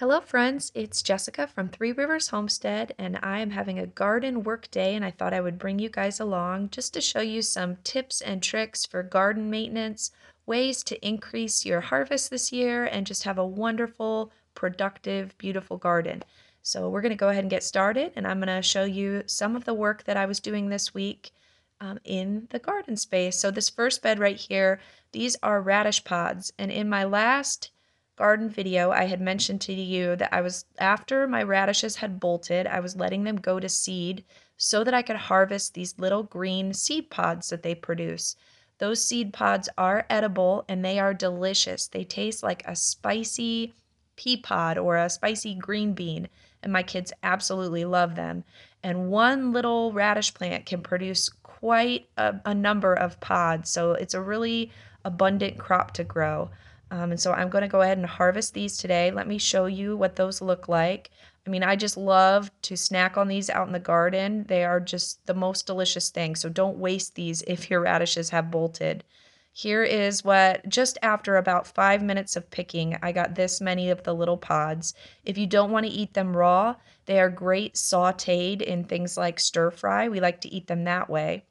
Hello friends, it's Jessica from Three Rivers Homestead and I am having a garden work day and I thought I would bring you guys along just to show you some tips and tricks for garden maintenance, ways to increase your harvest this year and just have a wonderful, productive, beautiful garden. So we're going to go ahead and get started and I'm going to show you some of the work that I was doing this week in the garden space. So this first bed right here, these are radish pods, and in my last garden video, I had mentioned to you that after my radishes had bolted, I was letting them go to seed so that I could harvest these little green seed pods that they produce. Those seed pods are edible and they are delicious. They taste like a spicy pea pod or a spicy green bean, and my kids absolutely love them. And one little radish plant can produce quite a number of pods, so it's a really abundant crop to grow. And so I'm going to go ahead and harvest these today. Let me show you what those look like. I mean, I just love to snack on these out in the garden. They are just the most delicious thing. So don't waste these if your radishes have bolted. Here is what, just after about 5 minutes of picking, I got this many of the little pods. If you don't want to eat them raw, they are great sauteed in things like stir fry. We like to eat them that way.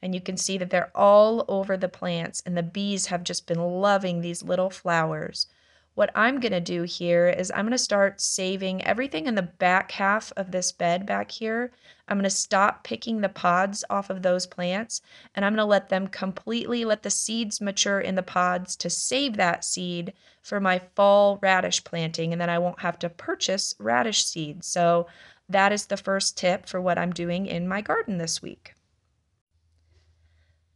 And you can see that they're all over the plants, and the bees have just been loving these little flowers. What I'm going to do here is I'm going to start saving everything in the back half of this bed back here. I'm going to stop picking the pods off of those plants, and I'm going to let them completely let the seeds mature in the pods to save that seed for my fall radish planting, and then I won't have to purchase radish seeds. So that is the first tip for what I'm doing in my garden this week.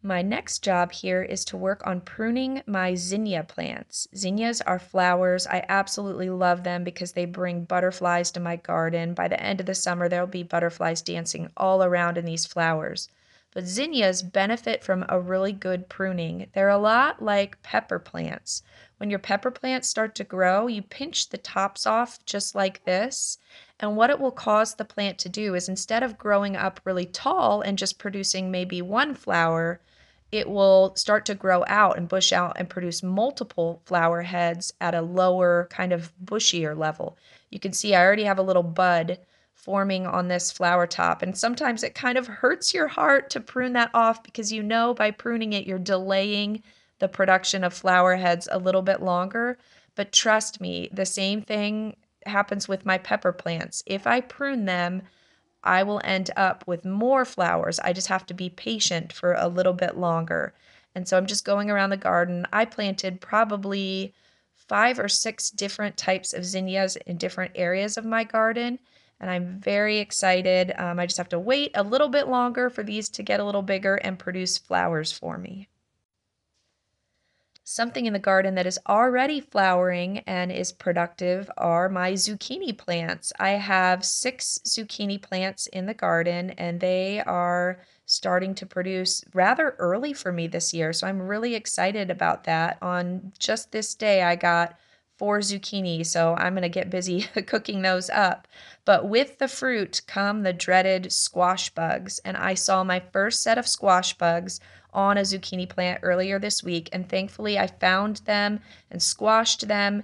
My next job here is to work on pruning my zinnia plants. Zinnias are flowers. I absolutely love them because they bring butterflies to my garden. By the end of the summer, there'll be butterflies dancing all around in these flowers. But zinnias benefit from a really good pruning. They're a lot like pepper plants. When your pepper plants start to grow, you pinch the tops off just like this. And what it will cause the plant to do is instead of growing up really tall and just producing maybe one flower, it will start to grow out and bush out and produce multiple flower heads at a lower, kind of bushier level. You can see I already have a little bud forming on this flower top, and sometimes it kind of hurts your heart to prune that off because you know by pruning it you're delaying the production of flower heads a little bit longer. But trust me, the same thing happens with my pepper plants. If I prune them, I will end up with more flowers. I just have to be patient for a little bit longer. And so I'm just going around the garden. I planted probably 5 or 6 different types of zinnias in different areas of my garden. And I'm very excited. I just have to wait a little bit longer for these to get a little bigger and produce flowers for me. Something in the garden that is already flowering and is productive are my zucchini plants. I have 6 zucchini plants in the garden and they are starting to produce rather early for me this year. So I'm really excited about that. On just this day, I got 4 zucchini, so I'm going to get busy cooking those up. But with the fruit come the dreaded squash bugs, and I saw my first set of squash bugs on a zucchini plant earlier this week, and thankfully I found them and squashed them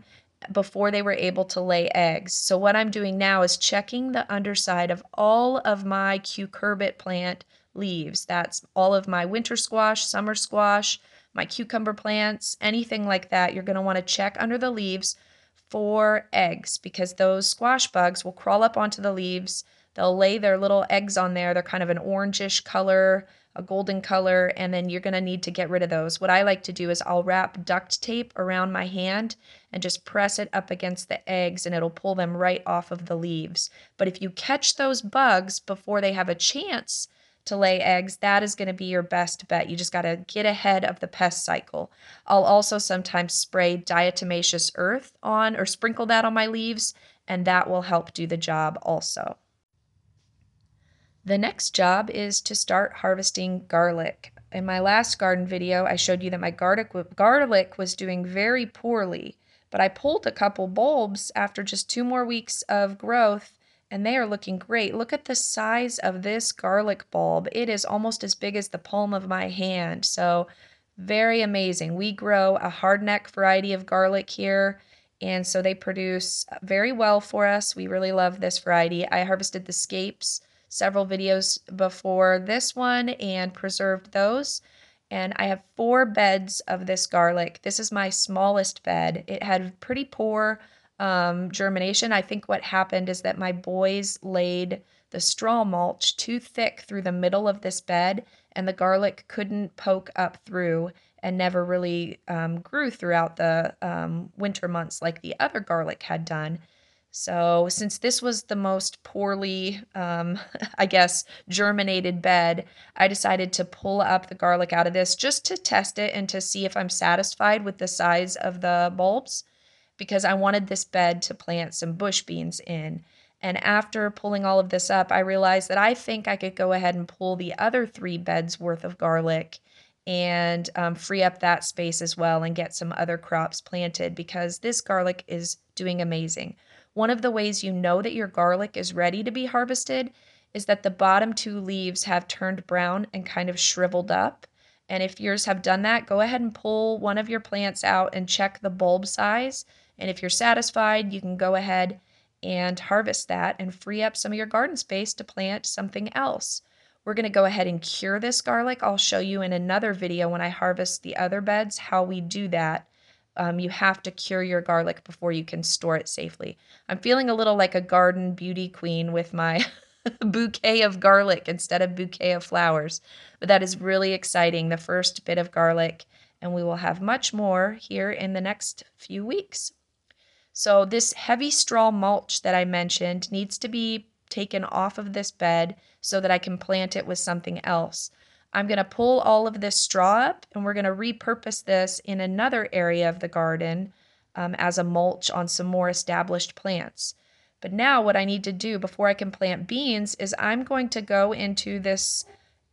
before they were able to lay eggs. So what I'm doing now is checking the underside of all of my cucurbit plant leaves. That's all of my winter squash, summer squash, my cucumber plants, anything like that. You're going to want to check under the leaves for eggs because those squash bugs will crawl up onto the leaves. They'll lay their little eggs on there. They're kind of an orangish color, a golden color, and then you're going to need to get rid of those. What I like to do is I'll wrap duct tape around my hand and just press it up against the eggs and it'll pull them right off of the leaves. But if you catch those bugs before they have a chance to lay eggs, that is going to be your best bet. You just got to get ahead of the pest cycle. I'll also sometimes spray diatomaceous earth on or sprinkle that on my leaves, and that will help do the job also. The next job is to start harvesting garlic. In my last garden video, I showed you that my garlic was doing very poorly, but I pulled a couple bulbs after just 2 more weeks of growth, and they are looking great. Look at the size of this garlic bulb. It is almost as big as the palm of my hand, so very amazing. We grow a hardneck variety of garlic here. And so they produce very well for us. We really love this variety. I harvested the scapes several videos before this one and preserved those. And I have 4 beds of this garlic. This is my smallest bed. It had pretty poor germination. I think what happened is that my boys laid the straw mulch too thick through the middle of this bed, and the garlic couldn't poke up through and never really grew throughout the winter months like the other garlic had done. So, since this was the most poorly, I guess, germinated bed, I decided to pull up the garlic out of this just to test it and to see if I'm satisfied with the size of the bulbs, because I wanted this bed to plant some bush beans in. And after pulling all of this up, I realized that I think I could go ahead and pull the other 3 beds worth of garlic and free up that space as well and get some other crops planted, because this garlic is doing amazing. One of the ways you know that your garlic is ready to be harvested is that the bottom 2 leaves have turned brown and kind of shriveled up. And if yours have done that, go ahead and pull one of your plants out and check the bulb size. And if you're satisfied, you can go ahead and harvest that and free up some of your garden space to plant something else. We're going to go ahead and cure this garlic. I'll show you in another video when I harvest the other beds how we do that. You have to cure your garlic before you can store it safely. I'm feeling a little like a garden beauty queen with my bouquet of garlic instead of bouquet of flowers. But that is really exciting, the first bit of garlic, and we will have much more here in the next few weeks. So this heavy straw mulch that I mentioned needs to be taken off of this bed so that I can plant it with something else. I'm going to pull all of this straw up, and we're going to repurpose this in another area of the garden as a mulch on some more established plants. But now what I need to do before I can plant beans is I'm going to go into this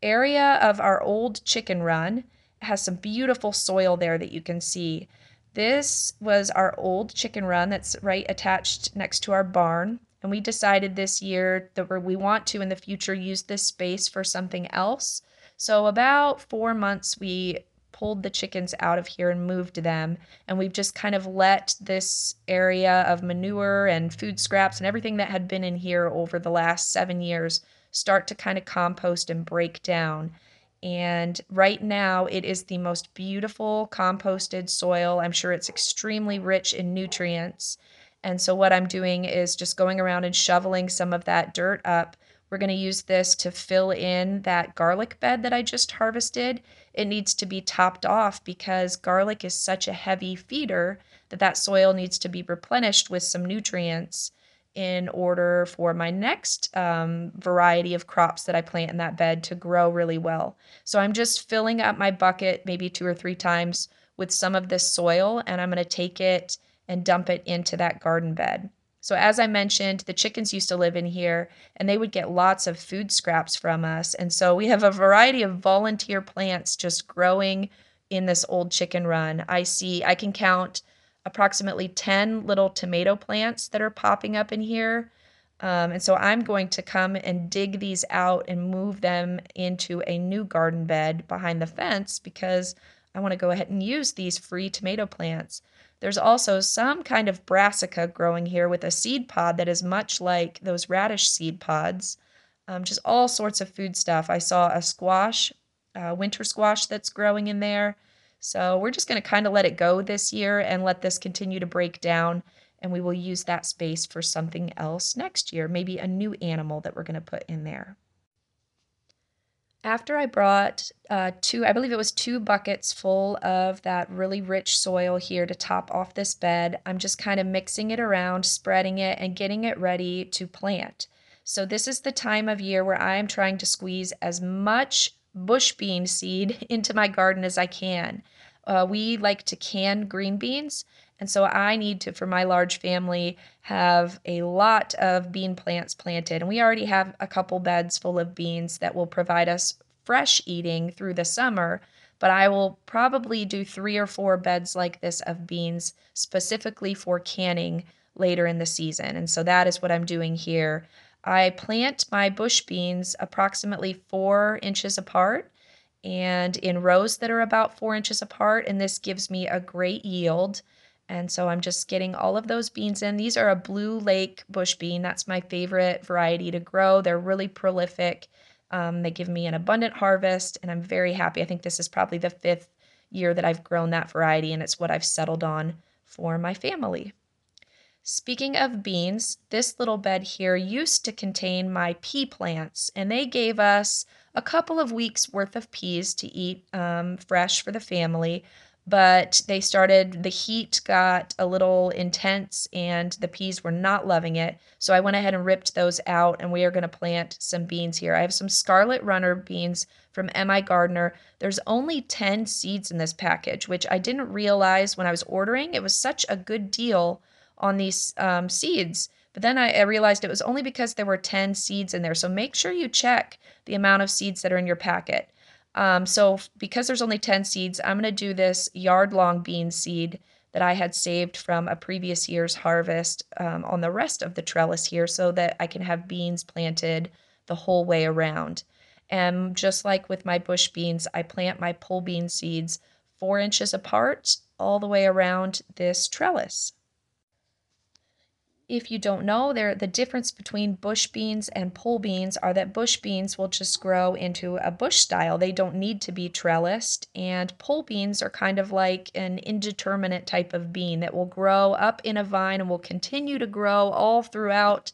area of our old chicken run. It has some beautiful soil there that you can see. This was our old chicken run that's right attached next to our barn. And we decided this year that we want to in the future use this space for something else. So about 4 months we pulled the chickens out of here and moved them, and we've just kind of let this area of manure and food scraps and everything that had been in here over the last 7 years start to kind of compost and break down. And right now it is the most beautiful composted soil. I'm sure it's extremely rich in nutrients. And so what I'm doing is just going around and shoveling some of that dirt up. We're going to use this to fill in that garlic bed that I just harvested. It needs to be topped off because garlic is such a heavy feeder that that soil needs to be replenished with some nutrients in order for my next variety of crops that I plant in that bed to grow really well. So I'm just filling up my bucket maybe 2 or 3 times with some of this soil, and I'm going to take it and dump it into that garden bed. So as I mentioned, the chickens used to live in here, and they would get lots of food scraps from us. And so we have a variety of volunteer plants just growing in this old chicken run. I can count approximately 10 little tomato plants that are popping up in here. And so I'm going to come and dig these out and move them into a new garden bed behind the fence because I want to go ahead and use these free tomato plants. There's also some kind of brassica growing here with a seed pod that is much like those radish seed pods. Just all sorts of food stuff. I saw a squash, winter squash that's growing in there. So we're just going to kind of let it go this year and let this continue to break down, and we will use that space for something else next year, maybe a new animal that we're going to put in there. After I brought I believe it was 2 buckets full of that really rich soil here to top off this bed, I'm just kind of mixing it around, spreading it, and getting it ready to plant. So this is the time of year where I am trying to squeeze as much bush bean seed into my garden as I can. We like to can green beans, and so I need to, for my large family, have a lot of bean plants planted. And we already have a couple beds full of beans that will provide us fresh eating through the summer, but I will probably do 3 or 4 beds like this of beans specifically for canning later in the season. And so that is what I'm doing here. I plant my bush beans approximately 4 inches apart and in rows that are about 4 inches apart, and this gives me a great yield. And so I'm just getting all of those beans in. These are a Blue Lake bush bean. That's my favorite variety to grow. They're really prolific. They give me an abundant harvest, and I'm very happy. I think this is probably the 5th year that I've grown that variety, and it's what I've settled on for my family. Speaking of beans, this little bed here used to contain my pea plants, and they gave us a couple of weeks worth of peas to eat fresh for the family. But the heat got a little intense and the peas were not loving it. So I went ahead and ripped those out, and we are going to plant some beans here. I have some Scarlet Runner beans from M.I. Gardner. There's only 10 seeds in this package, which I didn't realize when I was ordering. It was such a good deal on these seeds. But then I realized it was only because there were 10 seeds in there. So make sure you check the amount of seeds that are in your packet. So because there's only 10 seeds, I'm going to do this yard-long bean seed that I had saved from a previous year's harvest on the rest of the trellis here so that I can have beans planted the whole way around. And just like with my bush beans, I plant my pole bean seeds 4 inches apart all the way around this trellis. If you don't know, the difference between bush beans and pole beans are that bush beans will just grow into a bush style. They don't need to be trellised, and pole beans are kind of like an indeterminate type of bean that will grow up in a vine and will continue to grow all throughout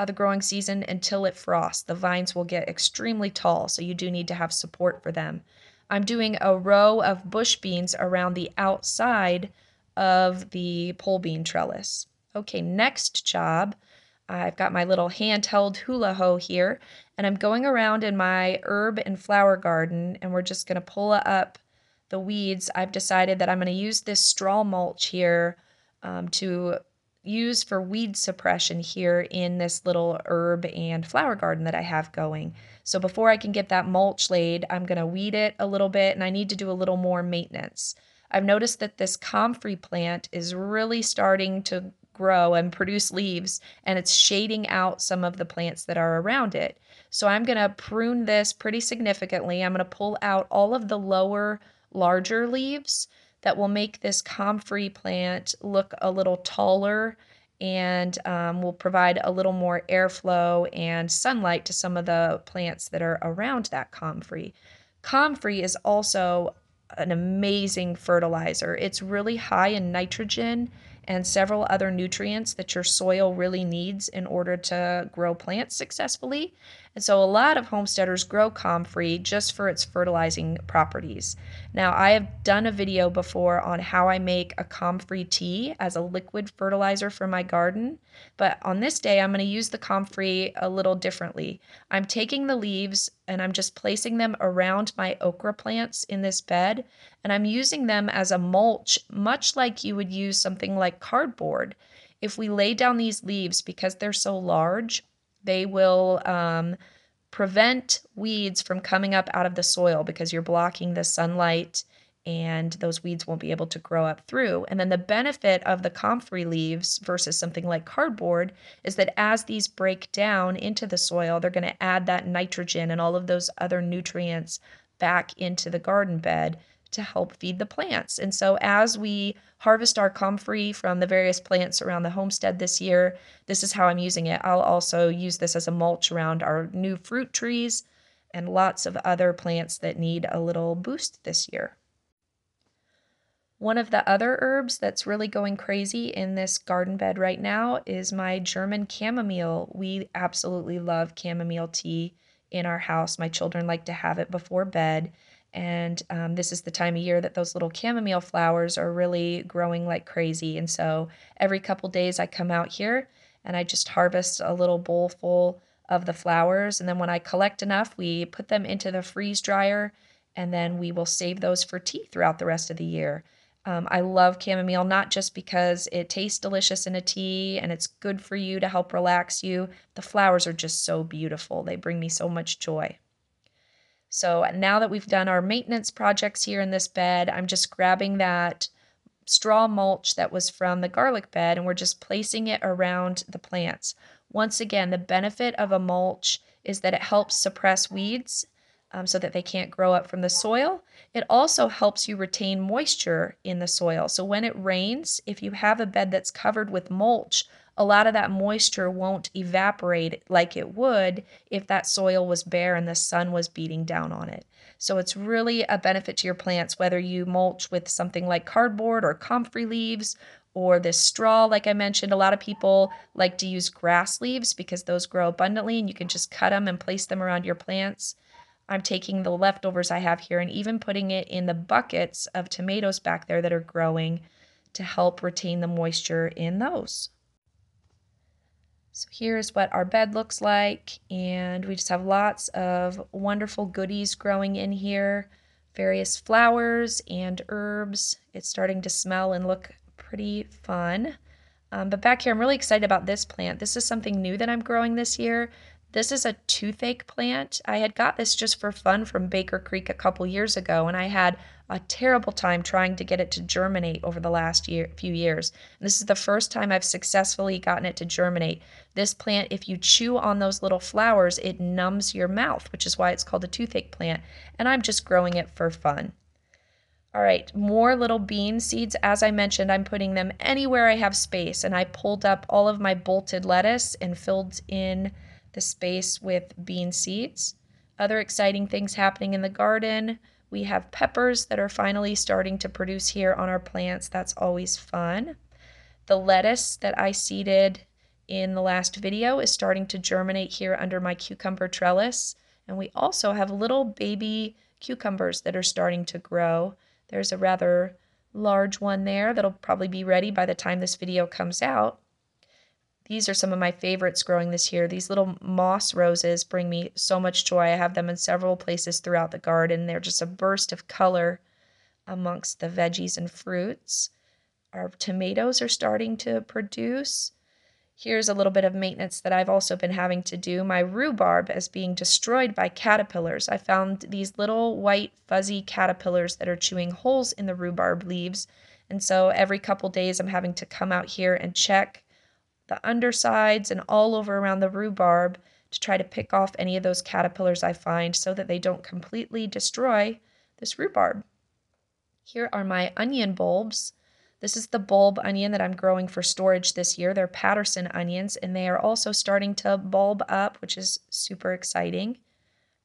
the growing season until it frosts. The vines will get extremely tall, so you do need to have support for them. I'm doing a row of bush beans around the outside of the pole bean trellis. Okay, next job. I've got my little handheld hula hoe here, and I'm going around in my herb and flower garden, and we're just going to pull up the weeds. I've decided that I'm going to use this straw mulch here to use for weed suppression here in this little herb and flower garden that I have going. So before I can get that mulch laid, I'm going to weed it a little bit, and I need to do a little more maintenance. I've noticed that this comfrey plant is really starting to grow and produce leaves, and it's shading out some of the plants that are around it. So I'm going to prune this pretty significantly. I'm going to pull out all of the lower, larger leaves that will make this comfrey plant look a little taller and will provide a little more airflow and sunlight to some of the plants that are around that comfrey. Comfrey is also an amazing fertilizer. It's really high in nitrogen and several other nutrients that your soil really needs in order to grow plants successfully. And so a lot of homesteaders grow comfrey just for its fertilizing properties. Now, I have done a video before on how I make a comfrey tea as a liquid fertilizer for my garden, but on this day, I'm going to use the comfrey a little differently. I'm taking the leaves and I'm just placing them around my okra plants in this bed, and I'm using them as a mulch, much like you would use something like cardboard. If we lay down these leaves, because they're so large, they will prevent weeds from coming up out of the soil because you're blocking the sunlight and those weeds won't be able to grow up through. And then the benefit of the comfrey leaves versus something like cardboard is that as these break down into the soil, they're going to add that nitrogen and all of those other nutrients back into the garden bed to help feed the plants. And so as we harvest our comfrey from the various plants around the homestead this year, this is how I'm using it. I'll also use this as a mulch around our new fruit trees and lots of other plants that need a little boost this year. One of the other herbs that's really going crazy in this garden bed right now is my German chamomile. We absolutely love chamomile tea in our house. My children like to have it before bed. And this is the time of year that those little chamomile flowers are really growing like crazy. And so every couple days I come out here and I just harvest a little bowl full of the flowers. And then when I collect enough, we put them into the freeze dryer, and then we will save those for tea throughout the rest of the year. I love chamomile, not just because it tastes delicious in a tea and it's good for you to help relax you. The flowers are just so beautiful. They bring me so much joy. So now that we've done our maintenance projects here in this bed, I'm just grabbing that straw mulch that was from the garlic bed and we're just placing it around the plants. Once again, the benefit of a mulch is that it helps suppress weeds. so that they can't grow up from the soil. It also helps you retain moisture in the soil. So when it rains, if you have a bed that's covered with mulch, a lot of that moisture won't evaporate like it would if that soil was bare and the sun was beating down on it. So it's really a benefit to your plants, whether you mulch with something like cardboard or comfrey leaves or this straw, like I mentioned. A lot of people like to use grass leaves because those grow abundantly and you can just cut them and place them around your plants. I'm taking the leftovers I have here and even putting it in the buckets of tomatoes back there that are growing to help retain the moisture in those. So here's what our bed looks like, and we just have lots of wonderful goodies growing in here, various flowers and herbs. It's starting to smell and look pretty fun. But back here, I'm really excited about this plant. This is something new that I'm growing this year. This is a toothache plant. I had got this just for fun from Baker Creek a couple years ago, and I had a terrible time trying to get it to germinate over the last few years. And this is the first time I've successfully gotten it to germinate. This plant, if you chew on those little flowers, it numbs your mouth, which is why it's called a toothache plant. And I'm just growing it for fun. All right, more little bean seeds. As I mentioned, I'm putting them anywhere I have space, and I pulled up all of my bolted lettuce and filled in the space with bean seeds. Other exciting things happening in the garden. We have peppers that are finally starting to produce here on our plants. That's always fun. The lettuce that I seeded in the last video is starting to germinate here under my cucumber trellis. And we also have little baby cucumbers that are starting to grow. There's a rather large one there that'll probably be ready by the time this video comes out. These are some of my favorites growing this year. These little moss roses bring me so much joy. I have them in several places throughout the garden. They're just a burst of color amongst the veggies and fruits. Our tomatoes are starting to produce. Here's a little bit of maintenance that I've also been having to do. My rhubarb is being destroyed by caterpillars. I found these little white fuzzy caterpillars that are chewing holes in the rhubarb leaves. And so every couple days I'm having to come out here and check the undersides and all over around the rhubarb to try to pick off any of those caterpillars I find so that they don't completely destroy this rhubarb. Here are my onion bulbs. This is the bulb onion that I'm growing for storage this year. They're Patterson onions, and they are also starting to bulb up, which is super exciting.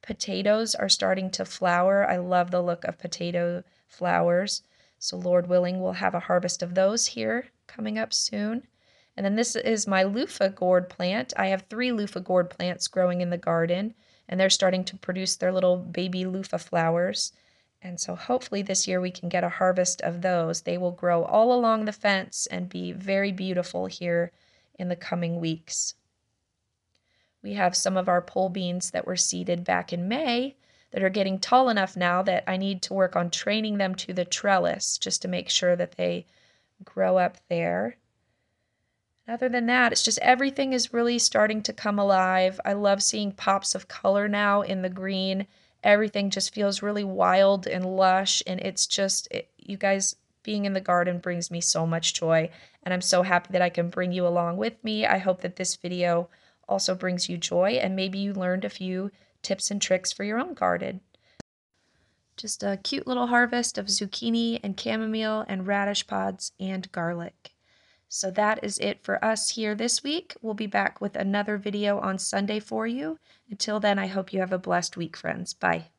Potatoes are starting to flower. I love the look of potato flowers. So Lord willing, we'll have a harvest of those here coming up soon. And then this is my loofah gourd plant. I have 3 loofah gourd plants growing in the garden, and they're starting to produce their little baby loofah flowers. And so hopefully this year we can get a harvest of those. They will grow all along the fence and be very beautiful here in the coming weeks. We have some of our pole beans that were seeded back in May that are getting tall enough now that I need to work on training them to the trellis just to make sure that they grow up there. Other than that, it's just everything is really starting to come alive. I love seeing pops of color now in the green. Everything just feels really wild and lush, and it's just, you guys, being in the garden brings me so much joy, and I'm so happy that I can bring you along with me. I hope that this video also brings you joy, and maybe you learned a few tips and tricks for your own garden. Just a cute little harvest of zucchini and chamomile and radish pods and garlic. So that is it for us here this week. We'll be back with another video on Sunday for you. Until then, I hope you have a blessed week, friends. Bye.